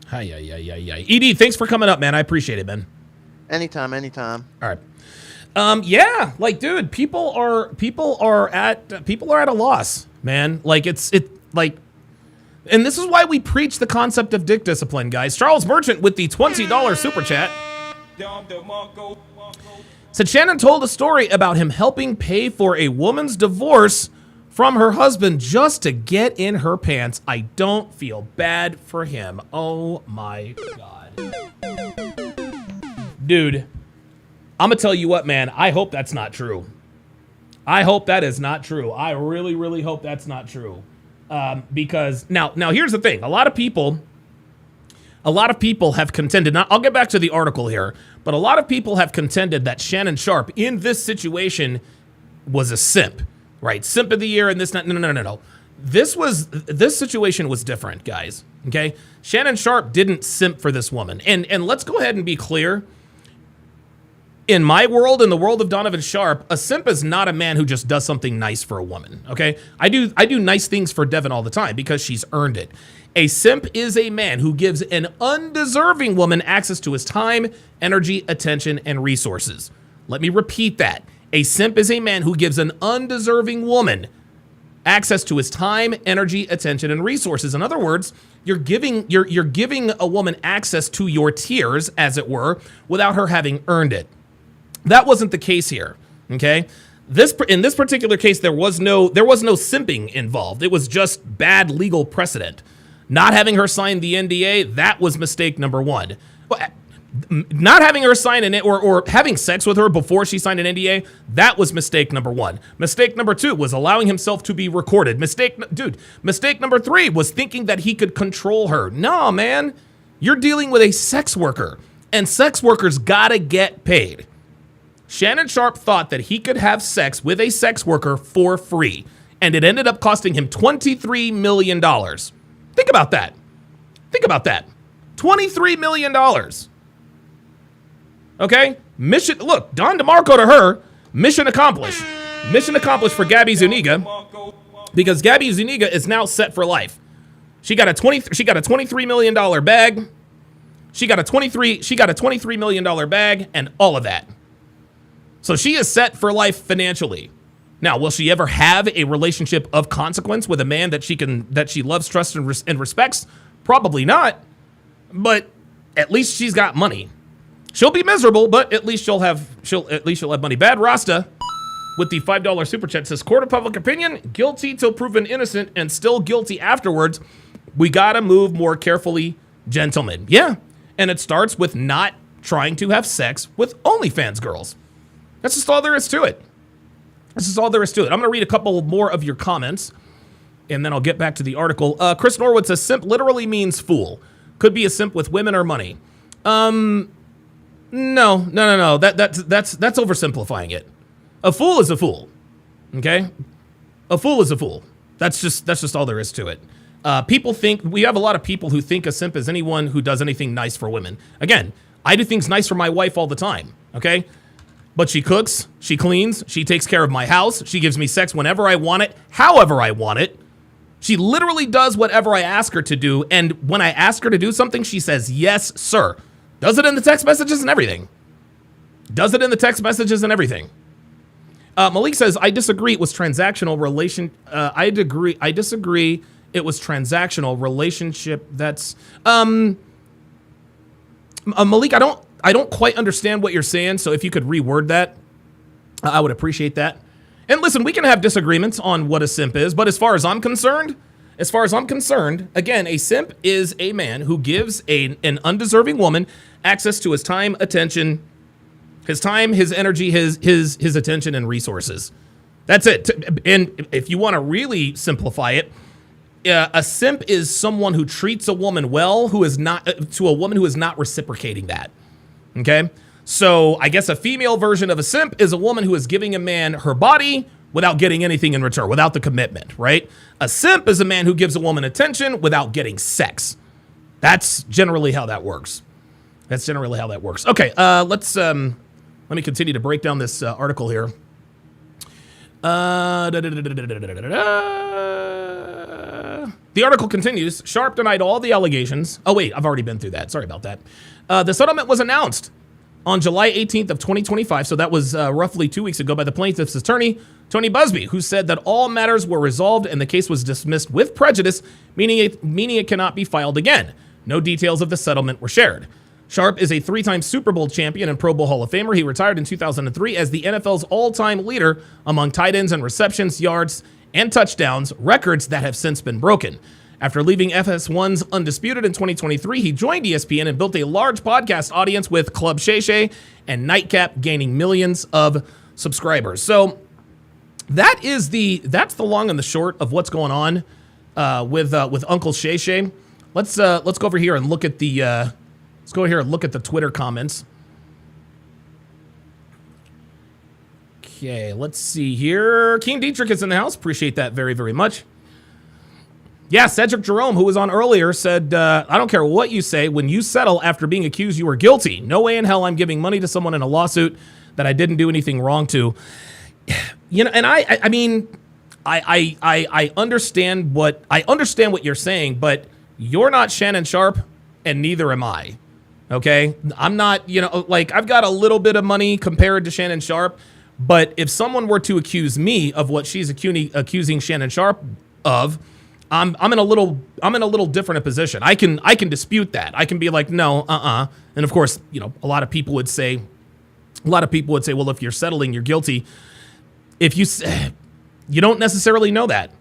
ED, thanks for coming up, man. I appreciate it, man. Anytime. All right. Yeah, like, dude, people are at a loss, man. Like, and this is why we preach the concept of dick discipline, guys. Charles Merchant with the $20 super chat said Shannon told a story about him helping pay for a woman's divorce from her husband just to get in her pants. I don't feel bad for him. Oh my God. Dude, I'm going to tell you what, man. I hope that's not true. I hope that is not true. I really, really hope that's not true. Because now here's the thing. A lot of people have contended. Now, I'll get back to the article here, but a lot of people have contended that Shannon Sharpe in this situation was a simp, right? Simp of the year and this. No. This situation was different, guys. Okay, Shannon Sharpe didn't simp for this woman, and let's go ahead and be clear. In my world, in the world of Donovan Sharpe, a simp is not a man who just does something nice for a woman, okay? I do nice things for Devin all the time because she's earned it. A simp is a man who gives an undeserving woman access to his time, energy, attention, and resources. Let me repeat that. A simp is a man who gives an undeserving woman access to his time, energy, attention, and resources. In other words, you're giving a woman access to your tears, as it were, without her having earned it. That wasn't the case here, okay? In this particular case, there was no simping involved. It was just bad legal precedent. Not having her sign the NDA, that was mistake number one. Not having her sign an or having sex with her before she signed an NDA, that was mistake number one. Mistake number two was allowing himself to be recorded. Mistake number three was thinking that he could control her. No, man, you're dealing with a sex worker, and sex workers gotta get paid. Shannon Sharpe thought that he could have sex with a sex worker for free, and it ended up costing him $23 million. Think about that. $23 million. Okay? Look, Don DeMarco to her, mission accomplished. Mission accomplished for Gabby Zuniga, because Gabby Zuniga is now set for life. She got a $23 million bag. She got a $23 million bag and all of that. So she is set for life financially. Now, will she ever have a relationship of consequence with a man that she loves, trusts, and respects? Probably not. But at least she's got money. She'll be miserable, but at least she'll have money. Bad Rasta with the $5 super chat says, court of public opinion, guilty till proven innocent and still guilty afterwards. We gotta move more carefully, gentlemen. Yeah, and it starts with not trying to have sex with OnlyFans girls. That's just all there is to it. I'm going to read a couple more of your comments, and then I'll get back to the article. Chris Norwood says, simp literally means fool. Could be a simp with women or money. No. That's oversimplifying it. A fool is a fool. Okay? A fool is a fool. That's just all there is to it. We have a lot of people who think a simp is anyone who does anything nice for women. Again, I do things nice for my wife all the time. Okay? But she cooks, she cleans, she takes care of my house, she gives me sex whenever I want it, however I want it. She literally does whatever I ask her to do, and when I ask her to do something, she says, yes, sir. Does it in the text messages and everything. Malik says, I disagree, it was transactional relation. I disagree, it was transactional relationship. That's, Malik, I don't quite understand what you're saying, so if you could reword that, I would appreciate that. And listen, we can have disagreements on what a simp is, but as far as I'm concerned, again, a simp is a man who gives an undeserving woman access to his time, attention, his energy, his attention, and resources. That's it. And if you want to really simplify it, a simp is someone who treats a woman well, who is not reciprocating that. Okay, so I guess a female version of a simp is a woman who is giving a man her body without getting anything in return, without the commitment, right? A simp is a man who gives a woman attention without getting sex. That's generally how that works. Okay, let me continue to break down this article here. The article continues. Sharpe denied all the allegations. Oh, wait, I've already been through that. Sorry about that. The settlement was announced on July 18th of 2025, so that was roughly 2 weeks ago, by the plaintiff's attorney, Tony Busby, who said that all matters were resolved and the case was dismissed with prejudice, meaning it cannot be filed again. No details of the settlement were shared. Sharpe is a three-time Super Bowl champion and Pro Bowl Hall of Famer. He retired in 2003 as the NFL's all-time leader among tight ends and receptions, yards, and touchdowns, records that have since been broken. After leaving FS1's Undisputed in 2023, he joined ESPN and built a large podcast audience with Club Shay Shay and Nightcap, gaining millions of subscribers. So that's the long and the short of what's going on with Uncle Shay Shay. Let's go over here and look at the Twitter comments. Okay, let's see here. Keen Dietrich is in the house. Appreciate that very, very much. Yeah, Cedric Jerome, who was on earlier, said, I don't care what you say. When you settle after being accused, you are guilty. No way in hell I'm giving money to someone in a lawsuit that I didn't do anything wrong to. You know, and I mean, I understand what you're saying, but you're not Shannon Sharpe, and neither am I. Okay? I'm not, like, I've got a little bit of money compared to Shannon Sharpe, but if someone were to accuse me of what she's accusing Shannon Sharpe of, I'm in a little different a position. I can dispute that. I can be like, no, And of course, a lot of people would say, well, if you're settling, you're guilty. You don't necessarily know that.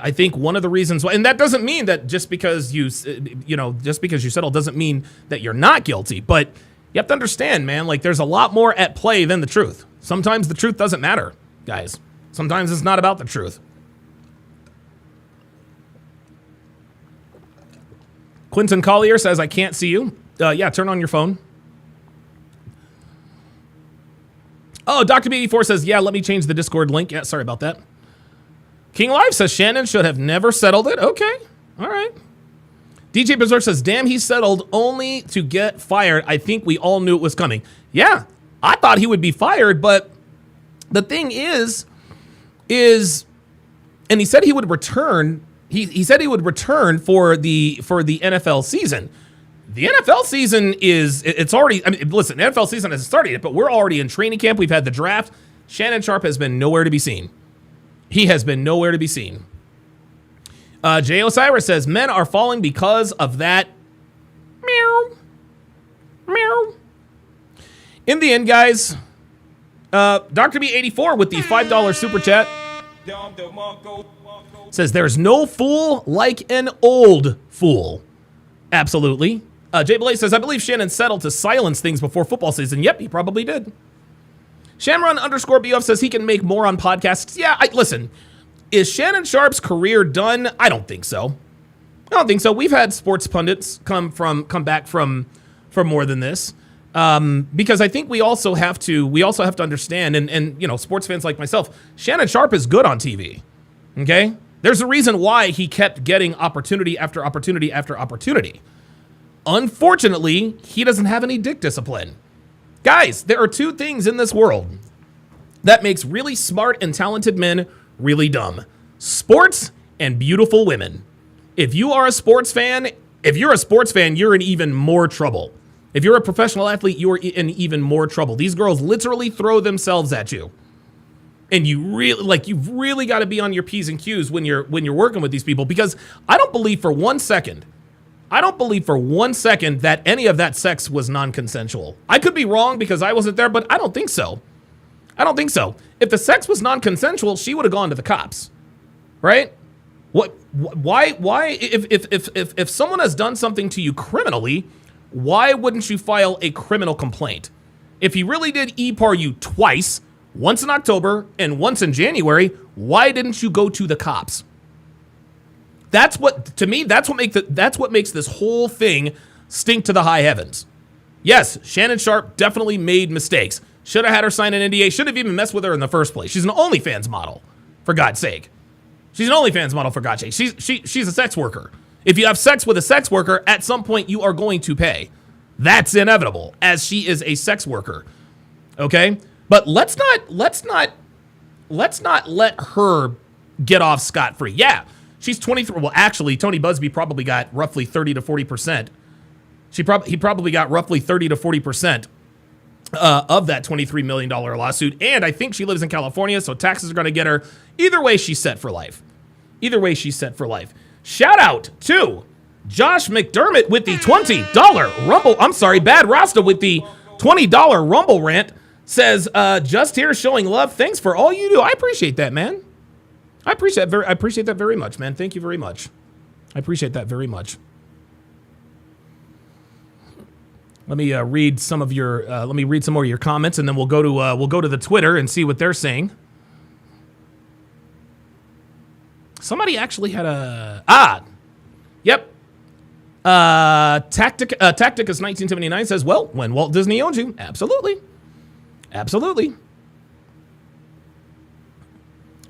I think one of the reasons why, and that doesn't mean that just because you settle doesn't mean that you're not guilty, but you have to understand, man, like there's a lot more at play than the truth. Sometimes the truth doesn't matter, guys. Sometimes it's not about the truth. Quentin Collier says, I can't see you. Yeah, turn on your phone. Oh, Dr. B84 says, yeah, let me change the Discord link. Yeah, sorry about that. King Live says, Shannon should have never settled it. Okay, all right. DJ Berserk says, damn, he settled only to get fired. I think we all knew it was coming. Yeah, I thought he would be fired, but the thing is, and he said he would return. He said he would return for the NFL season. The NFL season it's already, listen, NFL season hasn't started yet, but we're already in training camp. We've had the draft. Shannon Sharpe has been nowhere to be seen. He has been nowhere to be seen. Jay Osiris says, men are falling because of that. Meow. Meow. In the end, guys, Dr. B84 with the $5 super chat says, there's no fool like an old fool. Absolutely. Jay Blaze says, I believe Shannon settled to silence things before football season. Yep, he probably did. Shamron_BF says he can make more on podcasts. Yeah, listen, is Shannon Sharpe's career done? I don't think so. We've had sports pundits come back from more than this. Because I think we also have to understand, and sports fans like myself, Shannon Sharpe is good on TV. Okay? There's a reason why he kept getting opportunity after opportunity after opportunity. Unfortunately, he doesn't have any dick discipline. Guys, there are two things in this world that makes really smart and talented men really dumb. Sports and beautiful women. If you're a sports fan, you're in even more trouble. If you're a professional athlete, you're in even more trouble. These girls literally throw themselves at you. And you've really got to be on your P's and Q's when you're working with these people, because I don't believe for one second that any of that sex was non-consensual. I could be wrong because I wasn't there, but I don't think so. If the sex was non-consensual, she would have gone to the cops, right? Why if someone has done something to you criminally, why wouldn't you file a criminal complaint? If he really did e-par you twice, once in October and once in January, why didn't you go to the cops? That's what makes this whole thing stink to the high heavens. Yes, Shannon Sharpe definitely made mistakes. Should have had her sign an NDA. Should have even messed with her in the first place. She's an OnlyFans model, for God's sake. She's a sex worker. If you have sex with a sex worker, at some point you are going to pay. That's inevitable, as she is a sex worker. Okay? But let's not let her get off scot-free. Yeah, she's 23. Well, actually, Tony Busby probably got roughly 30 to 40%. He probably got roughly 30 to 40% of that $23 million lawsuit. And I think she lives in California, so taxes are going to get her. Either way, she's set for life. Shout out to Josh McDermott with the $20 Rumble. I'm sorry, Bad Rasta with the $20 Rumble rant. says, just here showing love. Thanks for all you do. I appreciate that, man. I appreciate that very much, man. Thank you very much. I appreciate that very much. Let me read some of your. Let me read some more of your comments, and then we'll go to the Twitter and see what they're saying. Somebody actually had yep. Tacticus 1979 says, well, when Walt Disney owned you, absolutely.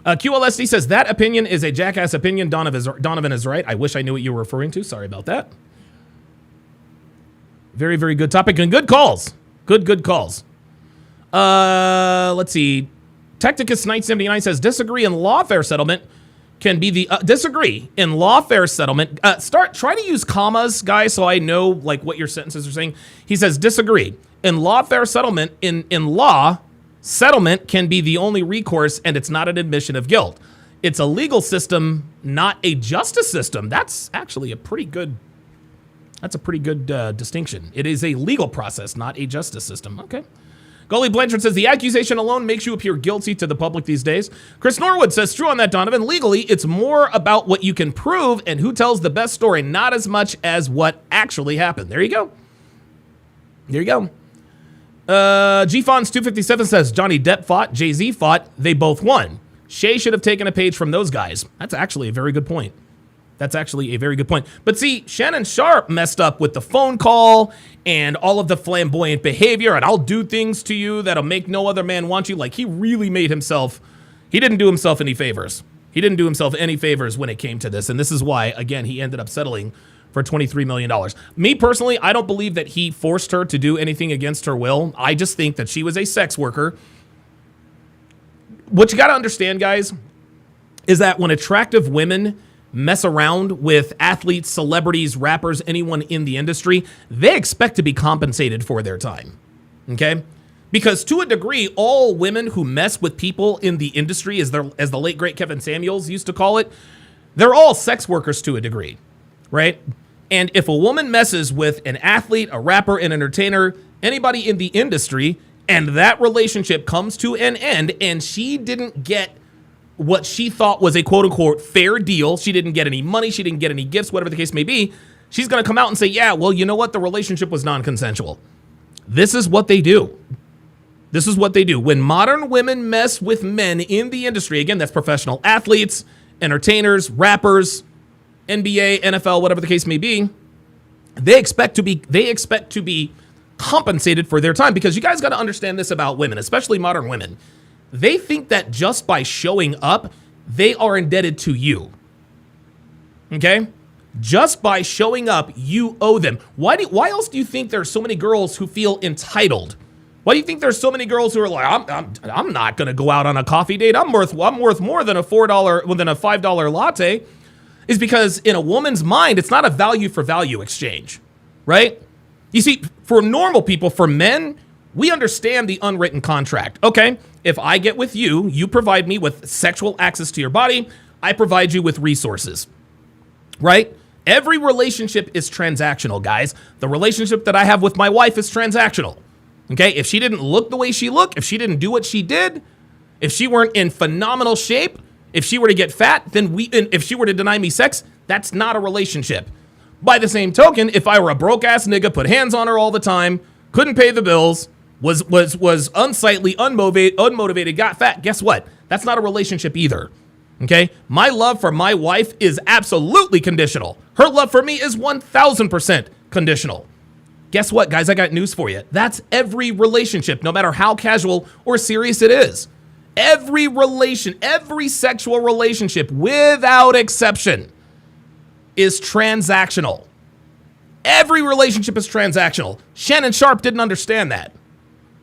QLSD says that opinion is a jackass opinion. Donovan is right. I wish I knew what you were referring to. Sorry about that. Very, very good topic and good calls. Good calls. Let's see. Tacticus 1979 says disagree in lawfare settlement can be the disagree in lawfare settlement. Try to use commas, guys, so I know like what your sentences are saying. He says disagree in lawfare settlement. In law, settlement can be the only recourse, and it's not an admission of guilt. It's a legal system, not a justice system. That's actually a pretty good. That's a pretty good distinction. It is a legal process, not a justice system. Okay. Goalie Blanchard says the accusation alone makes you appear guilty to the public these days. Chris Norwood says true on that, Donovan. Legally, it's more about what you can prove and who tells the best story, not as much as what actually happened. There you go. GFons 257 says Johnny Depp fought, Jay-Z fought, they both won. Shay should have taken a page from those guys. That's actually a very good point. But see, Shannon Sharpe messed up with the phone call and all of the flamboyant behavior, and I'll do things to you that'll make no other man want you. Like, he really made himself, he didn't do himself any favors. When it came to this, and this is why, again, he ended up settling for $23 million. Me personally, I don't believe that he forced her to do anything against her will. I just think that she was a sex worker. What you got to understand, guys, is that when attractive women mess around with athletes, celebrities, rappers, anyone in the industry, they expect to be compensated for their time, okay? Because to a degree, all women who mess with people in the industry, as the late, great Kevin Samuels used to call it, they're all sex workers to a degree, right? And if a woman messes with an athlete, a rapper, an entertainer, anybody in the industry, and that relationship comes to an end, and she didn't get what she thought was a quote-unquote fair deal. She didn't get any money. She didn't get any gifts, whatever the case may be. She's going to come out and say, yeah, well, you know what? The relationship was non-consensual. This is what they do. When modern women mess with men in the industry, again, that's professional athletes, entertainers, rappers, NBA, NFL, whatever the case may be, they expect to be compensated for their time, because you guys got to understand this about women, especially modern women. They think that just by showing up, they are indebted to you. Okay? Just by showing up, you owe them. Why else do you think there's so many girls who feel entitled? Why do you think there's so many girls who are like, I'm not going to go out on a coffee date. I'm worth more than a $5 latte? Is because in a woman's mind, it's not a value for value exchange, right? You see, for normal people, for men, we understand the unwritten contract. Okay, if I get with you, you provide me with sexual access to your body. I provide you with resources, right? Every relationship is transactional, guys. The relationship that I have with my wife is transactional. Okay, if she didn't look the way she looked, if she didn't do what she did, if she weren't in phenomenal shape, if she were to get fat, if she were to deny me sex, that's not a relationship. By the same token, if I were a broke ass nigga, put hands on her all the time, couldn't pay the bills, was unsightly, unmotivated, got fat, guess what? That's not a relationship either. Okay? My love for my wife is absolutely conditional. Her love for me is 1000% conditional. Guess what, guys? I got news for you. That's every relationship, no matter how casual or serious it is. Every sexual relationship, without exception, is transactional. Every relationship is transactional. Shannon Sharpe didn't understand that.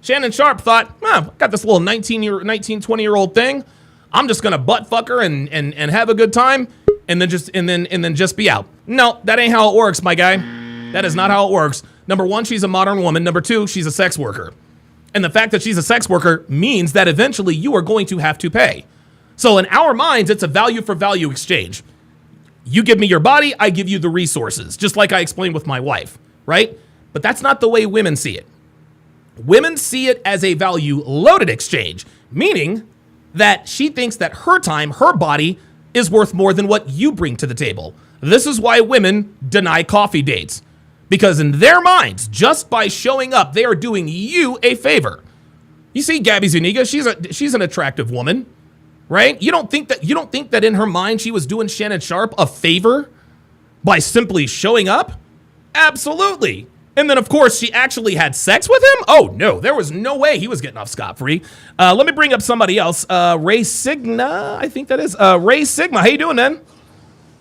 Shannon Sharpe thought, I got this little 20-year-old thing. I'm just gonna butt fuck her and have a good time and then just be out. No, that ain't how it works, my guy. That is not how it works. Number one, she's a modern woman. Number two, she's a sex worker. And the fact that she's a sex worker means that eventually you are going to have to pay. So in our minds, it's a value for value exchange. You give me your body, I give you the resources, just like I explained with my wife, right? But that's not the way women see it. Women see it as a value-loaded exchange, meaning that she thinks that her time, her body, is worth more than what you bring to the table. This is why women deny coffee dates. Because in their minds, just by showing up, they are doing you a favor. You see Gabby Zuniga, she's an attractive woman, right? You don't think that in her mind she was doing Shannon Sharpe a favor by simply showing up? Absolutely. And then, of course, she actually had sex with him? Oh, no, there was no way he was getting off scot-free. Let me bring up somebody else. Ray Sigma, I think that is. Ray Sigma, how you doing, man?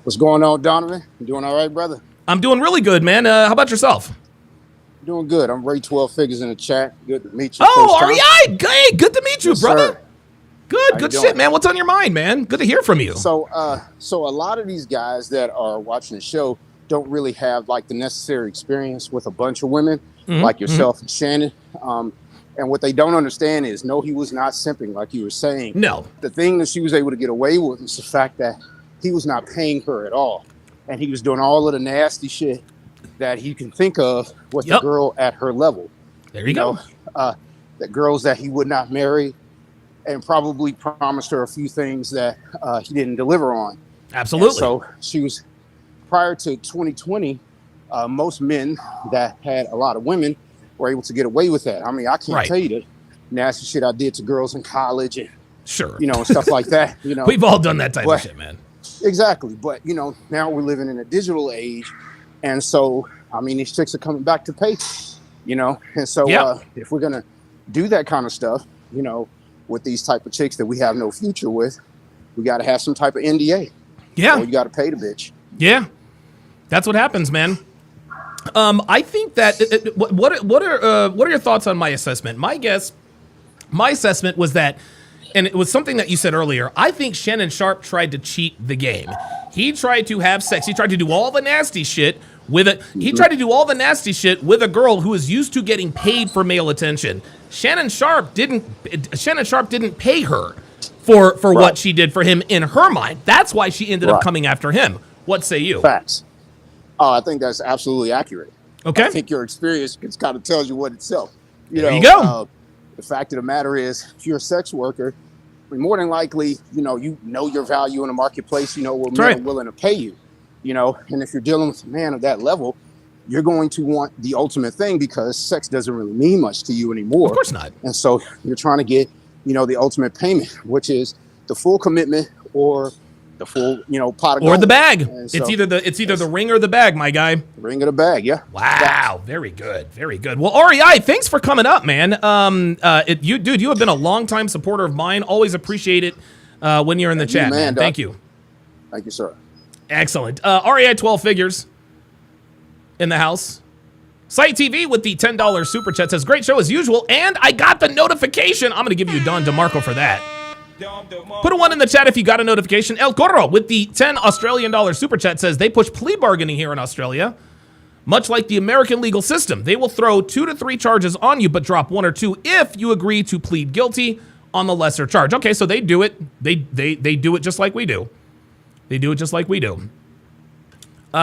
What's going on, Donovan? You doing all right, brother? I'm doing really good, man. How about yourself? Doing good. I'm Ray 12 Figures in the chat. Good to meet you. Oh, REI. Hey, good to meet you, yes, brother. Sir. Good shit, man. What's on your mind, man? Good to hear from you. So a lot of these guys that are watching the show don't really have like the necessary experience with a bunch of women like yourself and Shannon. And what they don't understand is, no, he was not simping like you were saying. No. The thing that she was able to get away with is the fact that he was not paying her at all. And he was doing all of the nasty shit that he can think of with the girl at her level. There you go. The girls that he would not marry, and probably promised her a few things that he didn't deliver on. Absolutely. And so she was, prior to 2020, most men that had a lot of women were able to get away with that. I mean, I can't tell you the nasty shit I did to girls in college and, and stuff like that. We've all done that type of shit, man. Exactly. But, now we're living in a digital age. And so, I mean, these chicks are coming back to pay, and so if we're going to do that kind of stuff, with these type of chicks that we have no future with, we got to have some type of NDA. Yeah. Or you got to pay the bitch. Yeah. That's what happens, man. I think that what are your thoughts on my assessment? My assessment was that, and it was something that you said earlier, I think Shannon Sharpe tried to cheat the game. He tried to have sex. He tried to do all the nasty shit with it. He tried to do all the nasty shit with a girl who is used to getting paid for male attention. Shannon Sharpe didn't pay her for what she did for him in her mind. That's why she ended up coming after him. What say you? Facts. I think that's absolutely accurate. Okay. I think your experience kind of tells you what itself. There you go. The fact of the matter is, if you're a sex worker, more than likely, you know your value in the marketplace, where men are willing to pay you, and if you're dealing with a man of that level, you're going to want the ultimate thing because sex doesn't really mean much to you anymore. Of course not. And so you're trying to get, the ultimate payment, which is the full commitment or the full, pot of gold. Or the bag. So, it's either the ring or the bag, my guy. Ring or the bag, yeah. Wow, very good, very good. Well, REI, thanks for coming up, man. You have been a longtime supporter of mine. Always appreciate it when you're in the chat, man. Thank you. Thank you, sir. Excellent. REI 12 Figures in the house. Site TV with the $10 super chat says, great show as usual, and I got the notification. I'm going to give you Don DeMarco for that. Put a 1 in the chat if you got a notification. El Corro with the $10 Australian super chat says, they push plea bargaining here in Australia. Much like the American legal system, they will throw 2 to 3 charges on you, but drop 1 or 2 if you agree to plead guilty on the lesser charge. Okay, so they do it. They do it just like we do. They do it just like we do.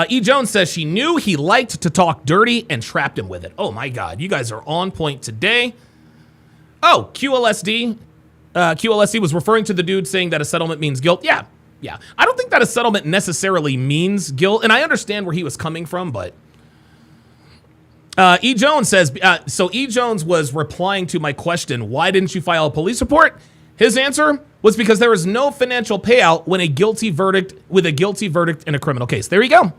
E. Jones says she knew he liked to talk dirty and trapped him with it. Oh my God, you guys are on point today. Oh, QLSD. QLSD was referring to the dude saying that a settlement means guilt. Yeah. I don't think that a settlement necessarily means guilt, and I understand where he was coming from, but E. Jones says, so E. Jones was replying to my question, why didn't you file a police report? His answer was because there is no financial payout with a guilty verdict in a criminal case. There you go.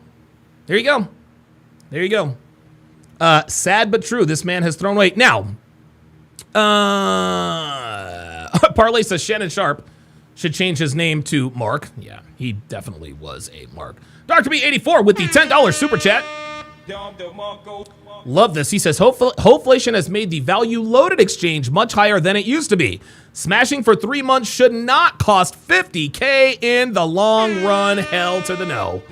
Sad but true. This man has thrown weight. Now, Parlay says Shannon Sharpe should change his name to Mark. Yeah, he definitely was a Mark. Dr. B84 with the $10 super chat. Love this. He says, Hoflation has made the value-loaded exchange much higher than it used to be. Smashing for 3 months should not cost $50K in the long run. Hell to the no.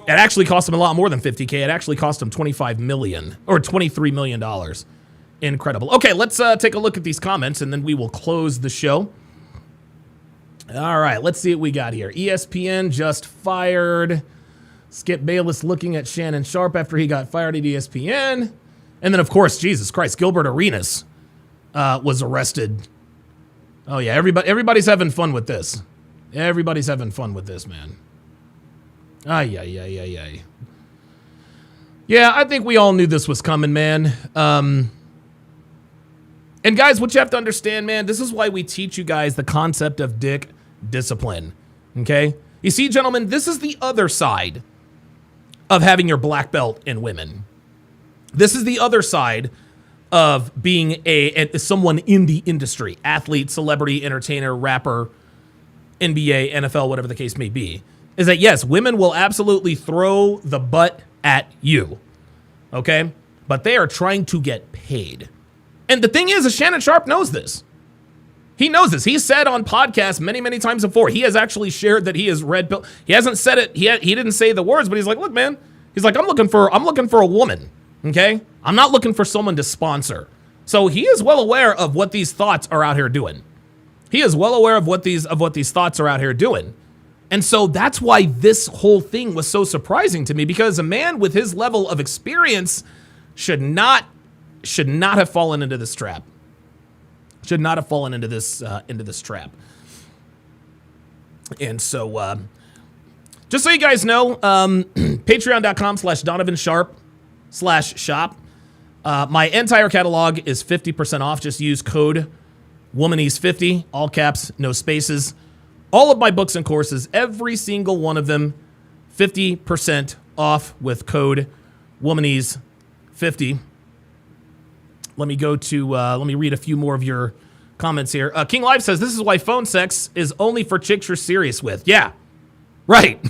It actually cost him a lot more than $50K. It actually cost him $25 million or $23 million. Incredible. Okay, let's take a look at these comments, and then we will close the show. All right, let's see what we got here. ESPN just fired. Skip Bayless looking at Shannon Sharpe after he got fired at ESPN. And then, of course, Jesus Christ, Gilbert Arenas was arrested. Oh, yeah, everybody's having fun with this. Everybody's having fun with this, man. Ay. Yeah, I think we all knew this was coming, man. And guys, what you have to understand, man, this is why we teach you guys the concept of dick discipline, okay? You see, gentlemen, this is the other side of having your black belt in women. This is the other side of being someone in the industry, athlete, celebrity, entertainer, rapper, NBA, NFL, whatever the case may be, is that, yes, women will absolutely throw the butt at you, okay? But they are trying to get paid. And the thing is Shannon Sharpe knows this. He knows this. He said on podcasts many, many times before, he has actually shared that he has red pill. He hasn't said it. He didn't say the words, but he's like, look, man, he's like, I'm looking for a woman, okay? I'm not looking for someone to sponsor. So he is well aware of what these thoughts are out here doing. He is well aware of what these thoughts are out here doing. And so that's why this whole thing was so surprising to me, because a man with his level of experience should not have fallen into this trap. Should not have fallen into this trap. And so, just so you guys know, patreon.com/DonovanSharpe/shop. My entire catalog is 50% off. Just use code Womanese50, all caps, no spaces. All of my books and courses, every single one of them, 50% off with code Womanese50. Let me read a few more of your comments here. King Live says, this is why phone sex is only for chicks you're serious with. Yeah, right.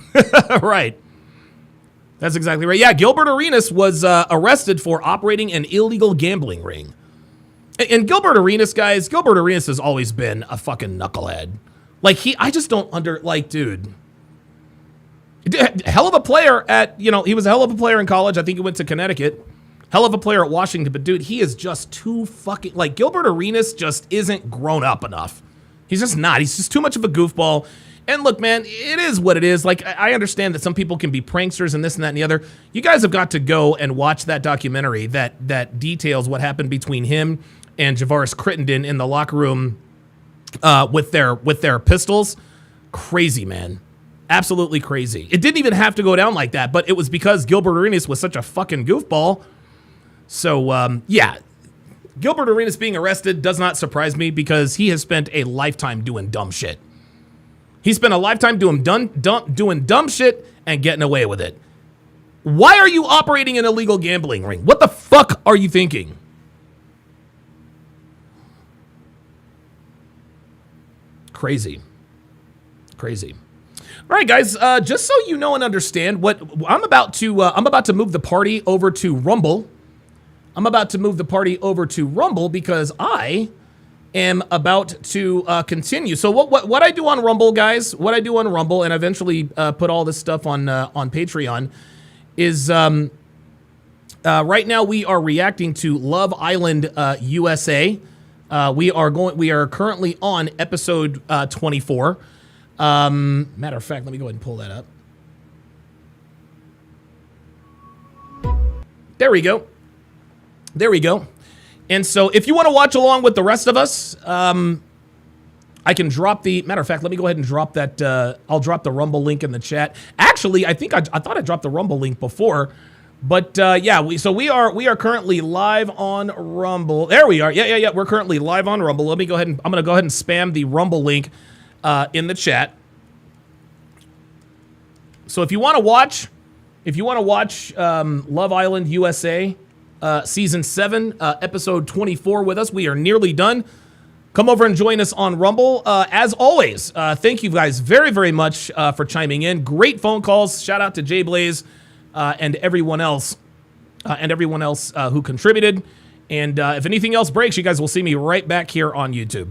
Right. That's exactly right. Yeah, Gilbert Arenas was arrested for operating an illegal gambling ring. And Gilbert Arenas, guys, Gilbert Arenas has always been a fucking knucklehead. Like, I just don't dude. Hell of a player he was a hell of a player in college. I think he went to Connecticut. Hell of a player at Washington. But, dude, he is just too fucking, Gilbert Arenas just isn't grown up enough. He's just not. He's just too much of a goofball. And look, man, it is what it is. I understand that some people can be pranksters and this and that and the other. You guys have got to go and watch that documentary that details what happened between him and Javaris Crittenden in the locker room with their pistols. Crazy, man. Absolutely crazy. It didn't even have to go down like that, but it was because Gilbert Arenas was such a fucking goofball. So, yeah. Gilbert Arenas being arrested does not surprise me, because he has spent a lifetime doing dumb shit. He spent a lifetime doing dumb shit and getting away with it. Why are you operating an illegal gambling ring? What the fuck are you thinking? Crazy. All right, guys, just so you know and understand what I'm about to move the party over to Rumble. Because I am about to continue. So what I do on Rumble, guys, and eventually put all this stuff on Patreon, is right now we are reacting to Love Island USA. We are currently on episode 24. Matter of fact, let me go ahead and pull that up. There we go. And so if you want to watch along with the rest of us, I can drop the, matter of fact, let me go ahead and drop that. I'll drop the Rumble link in the chat. Actually, I thought I dropped the Rumble link before, but yeah, we are currently live on Rumble. There we are. Yeah. We're currently live on Rumble. I'm going to go ahead and spam the Rumble link in the chat. So if you want to watch Love Island USA season 7, episode 24 with us, we are nearly done. Come over and join us on Rumble. As always, thank you guys very, very much for chiming in. Great phone calls. Shout out to Jay Blaze and everyone else who contributed. And if anything else breaks, you guys will see me right back here on YouTube.